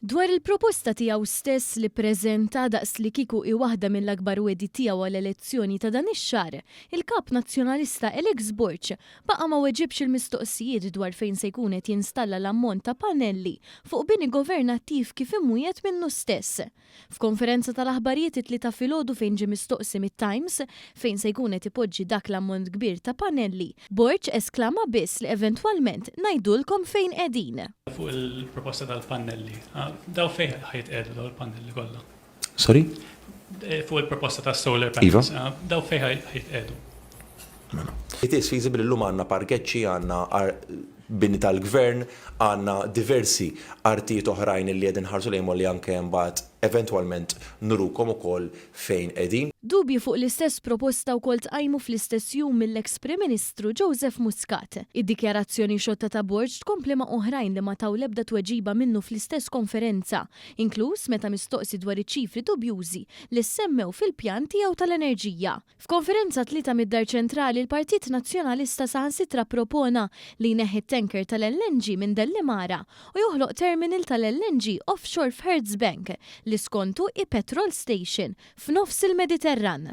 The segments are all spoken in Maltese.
Dwar il-proposta tiegħu stess li ppreżenta daqs li kieku i waħda mill-akbar wedi tiegħu għall-elezzjoni ta' dan ix-xahar, il-kap nazzjonalista Alex Borch baqa' ma weġibx il-mistoqsijiet dwar fejn se jkun qed jinstalla l-ammont ta' pannelli fuq bini governattiv kif imwiet minnu stess. F'konferenza tal-aħbarijiet it-tlieta filgħodu fejn ġie mistoqsi mit-Times fejn se jkun qed ipoġġi dak l-ammont kbir ta' pannelli, Borch esklama biss li eventwalment ngħidulkom fejn qegħdin. Fuq il-proposta tal-pannelli, daw fejn ħajtqedu daw il-pannelli kollha? Sorry? Fuq il-proposta tas-solar panels, daw fejn ħajtqedu? It is feasible illum għandna parkeċċi, għandna bini tal-gvern, għandna diversi artijiet oħrajn li qegħdin ħarsu lejhom li anke mbagħad eventwalment nurukom ukoll fejn qegħdin. Dubju fuq l-istess proposta wkoll tqajmu fl-istess jum mill-eks Prim Ministru Joseph Muscat. Id-dikjarazzjoni xotta ta' Borch tkompli ma' oħrajn li ma taw l-ebda tweġiba minnu fl-istess konferenza, inkluż meta mistoqsi dwar iċ-ċifri dubjużi li semmew fil-pjan tiegħu tal-enerġija. F'konferenza tlieta mid-Dar Ċentrali l-Partit Nazzjonalista saħansitra propona li jneħħi tanker tal-LNG minn Dellimara u joħloq terminal tal-LNG offshore f'Hertzbank li skontu i-petrol station f'nofs il-Mediterran.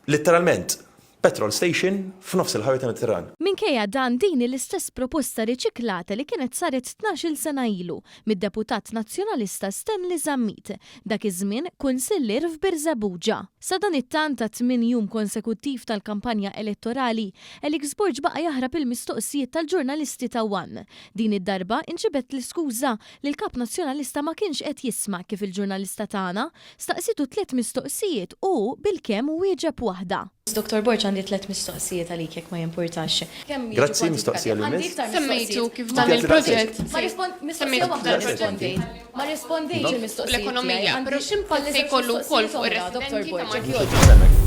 Literalment, petrol station f'nofs il-ħajja tal-Mediterran. Minkejja dan din l-istess proposta riċiklata li kienet saret 12 sena ilu mid-deputat nazzjonalista Stanley Zammit, dak iż-żmien kunsillier f'Birżebbuġa. Sa dan it-tant ta' 8 jum konsekuttiv tal-kampanja elettorali, Alex Borch baqa' jaħrab il-mistoqsijiet tal-ġurnalisti ta' One. Din id-darba inġibet l-iskuża li l-kap nazzjonalista ma kienx qed jisma' kif il-ġurnalista tagħna staqsitu 3 mistoqsijiet u bilkemm wieġeb waħda. Dr. Borch għandi 3 mistoqsijiet għalik jekk ma jimpurtax. Grazzi, mistoqsija li miss. Semmejtu kif dan il-proġett. Ma rispondejx il-mistoqsijiet. L-ekonomija, Għandi se jkollu wkoll fuq ir-residenti ta' Dr. Borch.